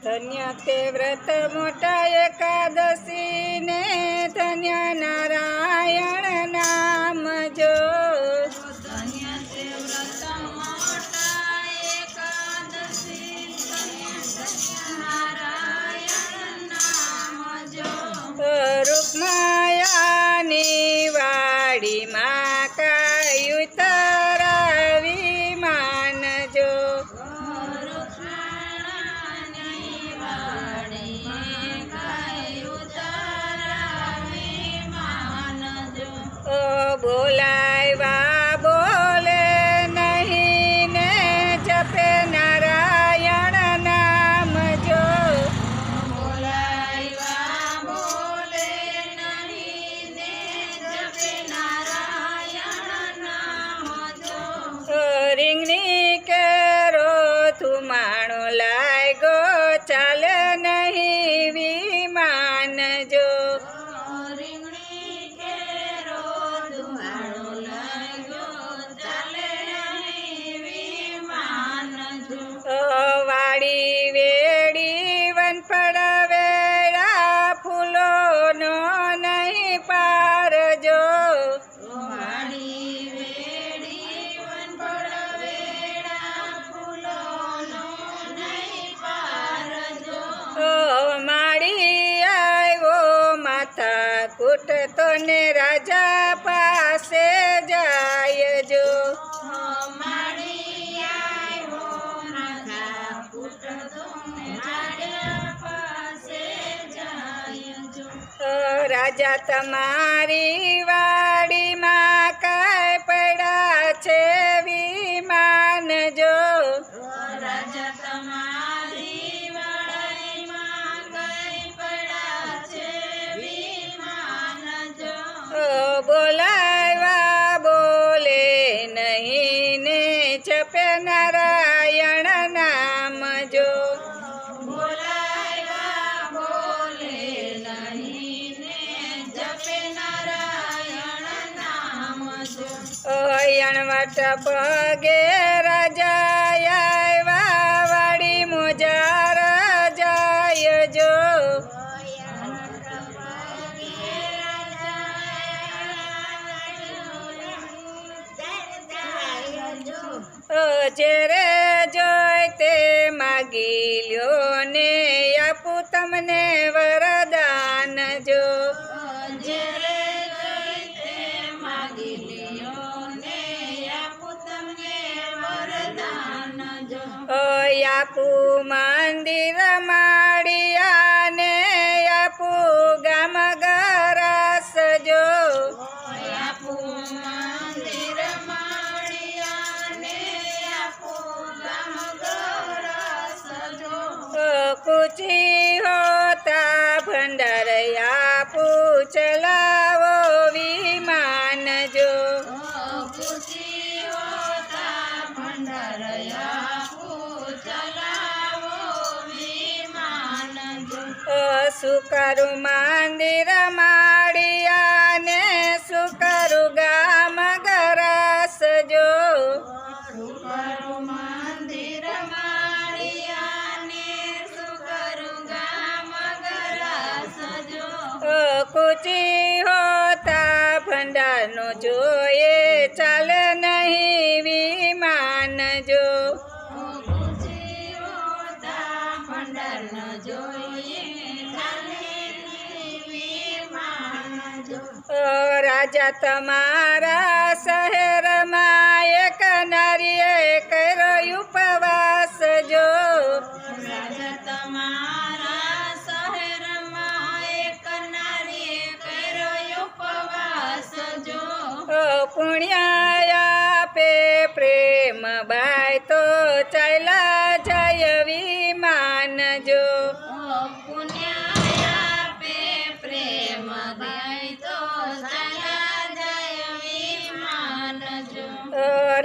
ધન્ય તે વ્રત મોટા એકાદશી ને ધન્ય નારાયણ નામ જો. ધન્ય તે વ્રત મોટા એકાદશી ધન્ય નારાયણ નામ જો. રૂકમાયાની વાડીમાં કાયું તરાવી માનજો. બોલાવ્યા બોલે નહીં ને જપે નારાયણ નામ જો. બોલાવ્યા બોલે નહીં ને જપે નારાયણ નામ જો. રીંગણી કેરો ધુમાણો લાગ્યો ચાલે નહીં વિમાન જો. વાડી વેડી વનફળ વેળા ફૂલોનો નહીં પાર જો. વાડી વેડી વનફળ વેળા ફૂલોનો નહીં પાર જો. માડી આવ્યો માથા કૂટતો ને રાજા પાસે જાય જો. રાજા તમારી વાડીમાં કાંઈ પડ્યા છે વિમાન જો. રાજા તમારી વાડીમાં કાંઈ પડ્યા છે વિમાન જો. બોલાવ્યા બોલે નહીં ને જપે નારાયણ નામ જો. અણવટ પગે રાજા આવ્યા વાડી મોજાર જાય જો. જેરે જોઈ તે માગી લ્યો ને આપું તમને વરદાન જો. આપું મંદિર માળિયા ને આપું ગામ ગરાસ જો. આપું મંદિર માળિયા ને આપું ગામ ગરાસ જો. કુચી હોતા ભંડાર આપું ચલાવો વિમાન જો. ખુશી હોતા ભંડાર સુકરું મંદિર માળિયા ને સુકરું ગામ ગરાસ જો. મંદિર માળિયા ને સુકરું ગામ ગરાસ જો. કુચી હોતા ભંડારનો જોઈએ ચાલે નહીં વિમાન જો. ખુશી હોતા ભંડાર ન જોઈએ રાજા તમારા શહેરમાં એક નારીએ કર્યો ઉપવાસ જો. રાજા તમારા શહેરમાં એક નારીએ કર્યો ઉપવાસ જો. પુણ્યા આપે પ્રેમ બાય તો ચાલ્યા જાય વિમાન જો.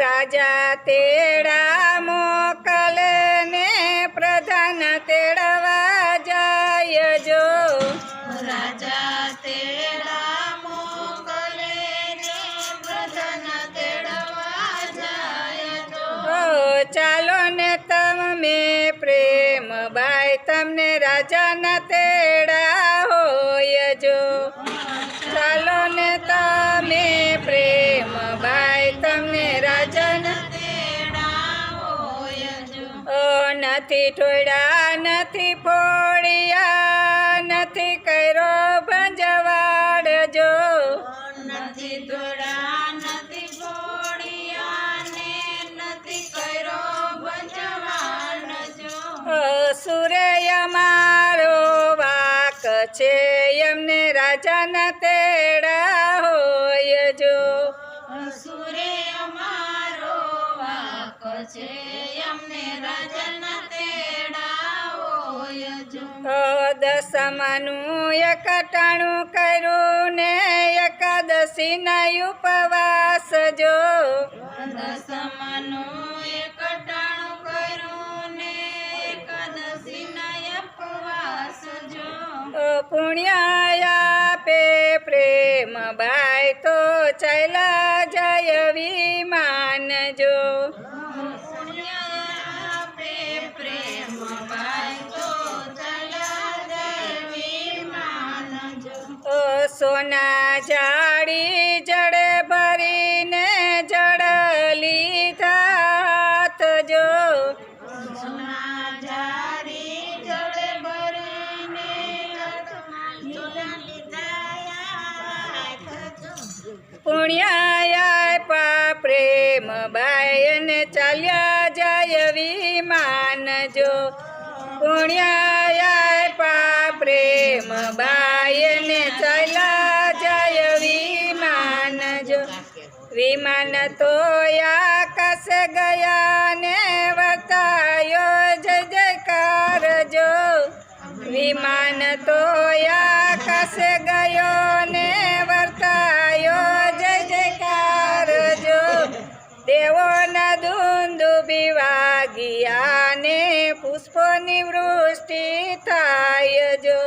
રાજા તેડા મોકલે ને પ્રધાન તેડવા જાય જો. રાજા તેડા મોકલે ને પ્રધાન તેડવા જાય જો. ચાલો ને તમે પ્રેમ નથી ઠોડ્યા નથી ફોડ્યા નથી કર્યો ભંજવાડ જો નથી દોડા નથી ફોડ્યા ને નથી કર્યો ભજવાન જો સૂર્ય મારો વાક છે એમને રાજાના તેડા હોય જો સૂર્ય અમારો વાક છે અમને રાજાના તેડા હોય જો દસમાનું એકટાણું કર્યું ને એકાદશીના ઉપવાસ જો દસમાનું એકટાણું કર્યું ને એકાદશીના ઉપવાસ જો પુણ્ય આપે પ્રેમ બાય તો ચાલ્યા જાય વિમાન જો પુણ્ય આપે પ્રેમ બાય તો ચલા દેવી માન જો સોના જાડી જડે ભરીને જડ લીધા હાથ જો સોના જારી જડે ભરીને પુણ્ય આપ્યા પ્રેમ બાયને ચાલ્યા જાય વિમાન જો પુણ્ય આપ્યા પ્રેમ બાયને ચાલ્યા જાય વિમાન જો વિમાન તો આકાશ ગયા ને વર્તાયો જય જયકાર જો વિમાન તો આકાશ ગયો ને વર્તાયો જય જયકાર જો દેવોના દુંદુભી વાગ્યા ને પુષ્પોની વૃષ્ટિ થાય જો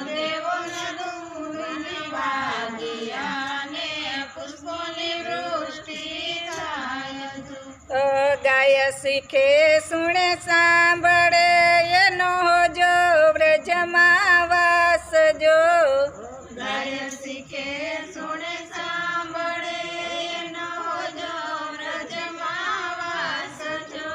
દેવોના દુંદુભી વાગ્યા ને પુષ્પોની વૃષ્ટિ થાય જો ગાય શીખે સુણે સાંભળે એનો જો વ્રજમાં વાસ જો ગાય શીખે સુણે સાંભળે નો જો વ્રજમાં વાસ જો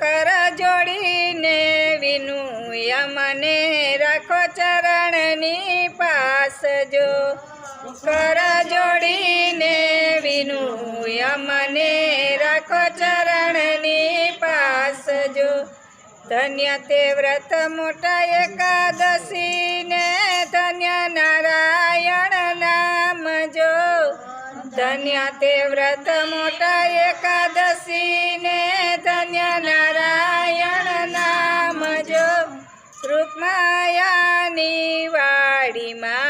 કર જોડીને વિનું યમને રાખો ચરણની પાસ જો કર જોડીને વિનું યમને રાખો ચરણની પાસ જો ધન્ય તે વ્રત મોટા એકાદશી ને ધન્ય નારાયણ નામ જો ધન્ય તે વ્રત મોટા એકાદશી ને ધન્ય નારાયણ નામ જો રૂપમાયાની વાડીમાં